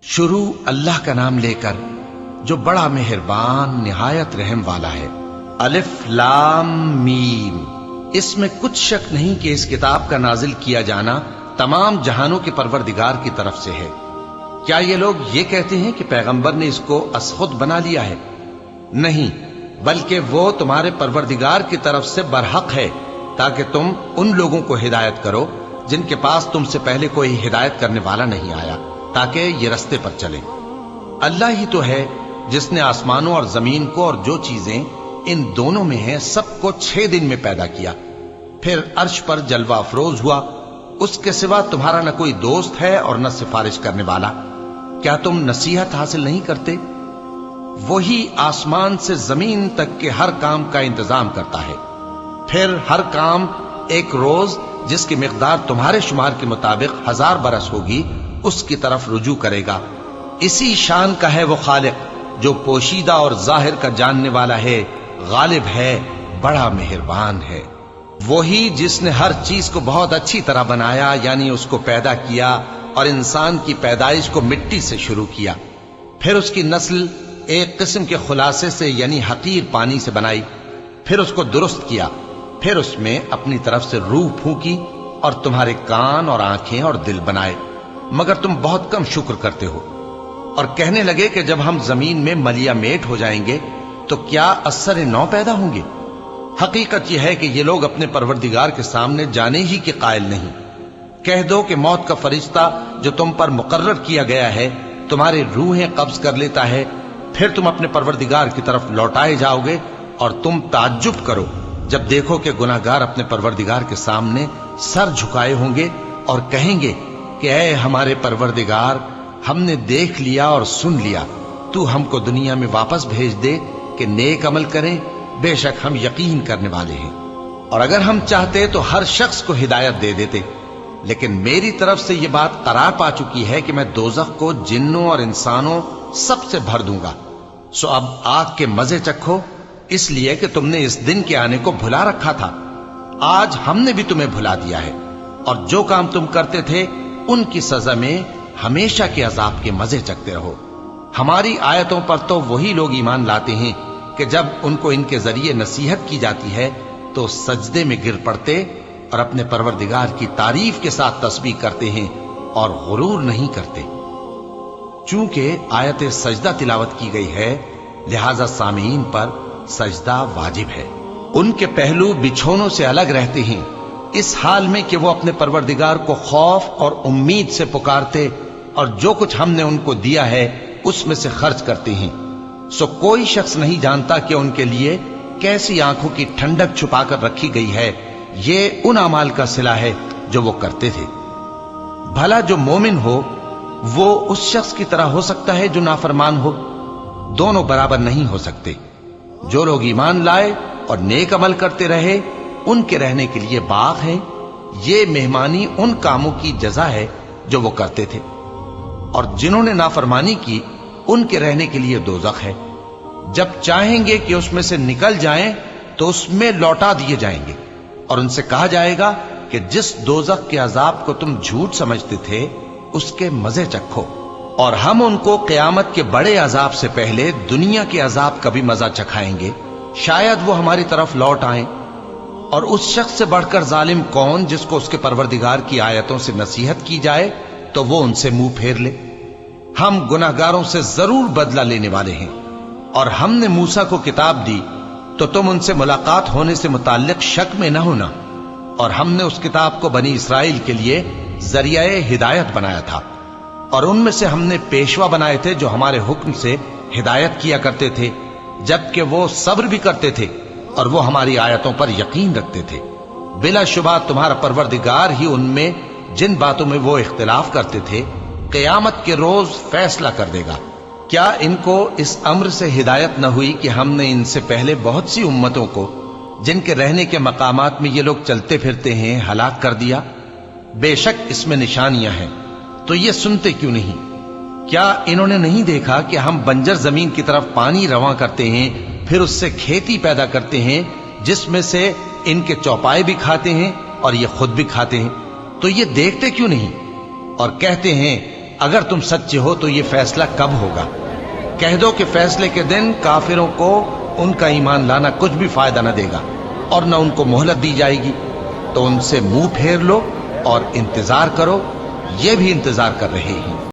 شروع اللہ کا نام لے کر جو بڑا مہربان نہایت رحم والا ہے۔ الف لام میم۔ اس میں کچھ شک نہیں کہ اس کتاب کا نازل کیا جانا تمام جہانوں کے پروردگار کی طرف سے ہے۔ کیا یہ لوگ یہ کہتے ہیں کہ پیغمبر نے اس کو از خود بنا لیا ہے؟ نہیں، بلکہ وہ تمہارے پروردگار کی طرف سے برحق ہے، تاکہ تم ان لوگوں کو ہدایت کرو جن کے پاس تم سے پہلے کوئی ہدایت کرنے والا نہیں آیا، تاکہ یہ رستے پر چلیں۔ اللہ ہی تو ہے جس نے آسمانوں اور زمین کو اور جو چیزیں ان دونوں میں ہیں سب کو 6 دن میں پیدا کیا، پھر عرش پر جلوہ افروز ہوا۔ اس کے سوا تمہارا نہ کوئی دوست ہے اور نہ سفارش کرنے والا۔ کیا تم نصیحت حاصل نہیں کرتے؟ وہی آسمان سے زمین تک کے ہر کام کا انتظام کرتا ہے، پھر ہر کام ایک روز جس کی مقدار تمہارے شمار کے مطابق 1000 برس ہوگی اس کی طرف رجوع کرے گا۔ اسی شان کا ہے وہ خالق جو پوشیدہ اور ظاہر کا جاننے والا ہے، غالب ہے، بڑا مہربان ہے۔ وہی جس نے ہر چیز کو بہت اچھی طرح بنایا، یعنی اس کو پیدا کیا اور انسان کی پیدائش کو مٹی سے شروع کیا، پھر اس کی نسل ایک قسم کے خلاصے سے یعنی حقیر پانی سے بنائی، پھر اس کو درست کیا، پھر اس میں اپنی طرف سے روح پھونکی اور تمہارے کان اور آنکھیں اور دل بنائے، مگر تم بہت کم شکر کرتے ہو۔ اور کہنے لگے کہ جب ہم زمین میں ملیا میٹ ہو جائیں گے تو کیا اثر نو پیدا ہوں گے؟ حقیقت یہ ہے کہ یہ لوگ اپنے پروردگار کے سامنے جانے ہی کے قائل نہیں۔ کہہ دو کہ موت کا فرشتہ جو تم پر مقرر کیا گیا ہے تمہاری روحیں قبض کر لیتا ہے، پھر تم اپنے پروردگار کی طرف لوٹائے جاؤ گے، اور تم تعجب کرو جب دیکھو کہ گناہگار اپنے پروردگار کے سامنے سر جھکائے ہوں گے اور کہیں گے کہ اے ہمارے پروردگار، ہم نے دیکھ لیا اور سن لیا، تو ہم کو دنیا میں واپس بھیج دے کہ نیک عمل کریں، بے شک ہم یقین کرنے والے ہیں۔ اور اگر ہم چاہتے تو ہر شخص کو ہدایت دے دیتے، لیکن میری طرف سے یہ بات قرار پا چکی ہے کہ میں دوزخ کو جنوں اور انسانوں سب سے بھر دوں گا۔ سو اب آگ کے مزے چکھو، اس لیے کہ تم نے اس دن کے آنے کو بھلا رکھا تھا۔ آج ہم نے بھی تمہیں بھلا دیا ہے، اور جو کام تم کرتے تھے ان کی سزا میں ہمیشہ کے عذاب کے مزے چکھتے رہو۔ ہماری آیتوں پر تو وہی لوگ ایمان لاتے ہیں کہ جب ان کو ان کے ذریعے نصیحت کی جاتی ہے تو سجدے میں گر پڑتے اور اپنے پروردگار کی تعریف کے ساتھ تسبیح کرتے ہیں اور غرور نہیں کرتے۔ چونکہ آیت سجدہ تلاوت کی گئی ہے لہذا سامعین پر سجدہ واجب ہے۔ ان کے پہلو بچھونوں سے الگ رہتے ہیں، اس حال میں کہ وہ اپنے پروردگار کو خوف اور امید سے پکارتے اور جو کچھ ہم نے ان کو دیا ہے اس میں سے خرچ کرتے ہیں۔ سو کوئی شخص نہیں جانتا کہ ان کے لیے کیسی آنکھوں کی ٹھنڈک چھپا کر رکھی گئی ہے، یہ ان اعمال کا صلہ ہے جو وہ کرتے تھے۔ بھلا جو مومن ہو وہ اس شخص کی طرح ہو سکتا ہے جو نافرمان ہو؟ دونوں برابر نہیں ہو سکتے۔ جو لوگ ایمان لائے اور نیک عمل کرتے رہے ان کے رہنے کے لیے باغ ہے، یہ مہمانی ان کاموں کی جزا ہے جو وہ کرتے تھے، اور جنہوں نے نافرمانی کی ان کے رہنے کے لیے دوزخ ہے۔ جب چاہیں گے کہ اس میں سے نکل جائیں تو اس میں لوٹا دیے جائیں گے، اور ان سے کہا جائے گا کہ جس دوزخ کے عذاب کو تم جھوٹ سمجھتے تھے اس کے مزے چکھو، اور ہم ان کو قیامت کے بڑے عذاب سے پہلے دنیا کے عذاب کا بھی مزہ چکھائیں گے، شاید وہ ہماری طرف لوٹ آئیں۔ اور اس شخص سے بڑھ کر ظالم کون جس کو اس کے پروردگار کی آیتوں سے نصیحت کی جائے تو وہ ان سے منہ پھیر لے۔ ہم گناہگاروں سے ضرور بدلہ لینے والے ہیں، اور ہم نے موسیٰ کو کتاب دی تو تم ان سے ملاقات ہونے سے متعلق شک میں نہ ہونا، اور ہم نے اس کتاب کو بنی اسرائیل کے لیے ذریعہ ہدایت بنایا تھا، اور ان میں سے ہم نے پیشوا بنائے تھے جو ہمارے حکم سے ہدایت کیا کرتے تھے، جبکہ وہ صبر بھی کرتے تھے اور وہ ہماری آیتوں پر یقین رکھتے تھے۔ بلا شبہ تمہارا پروردگار ہی ان میں جن باتوں میں وہ اختلاف کرتے تھے قیامت کے روز فیصلہ کر دے گا۔ کیا ان کو اس امر سے ہدایت نہ ہوئی کہ ہم نے ان سے پہلے بہت سی امتوں کو جن کے رہنے کے مقامات میں یہ لوگ چلتے پھرتے ہیں ہلاک کر دیا؟ بے شک اس میں نشانیاں ہیں، تو یہ سنتے کیوں نہیں؟ کیا انہوں نے نہیں دیکھا کہ ہم بنجر زمین کی طرف پانی رواں کرتے ہیں، پھر اس سے کھیتی پیدا کرتے ہیں جس میں سے ان کے چوپائے بھی کھاتے ہیں اور یہ خود بھی کھاتے ہیں؟ تو یہ دیکھتے کیوں نہیں؟ اور کہتے ہیں اگر تم سچے ہو تو یہ فیصلہ کب ہوگا؟ کہہ دو کہ فیصلے کے دن کافروں کو ان کا ایمان لانا کچھ بھی فائدہ نہ دے گا اور نہ ان کو مہلت دی جائے گی، تو ان سے منہ پھیر لو اور انتظار کرو، یہ بھی انتظار کر رہے ہیں۔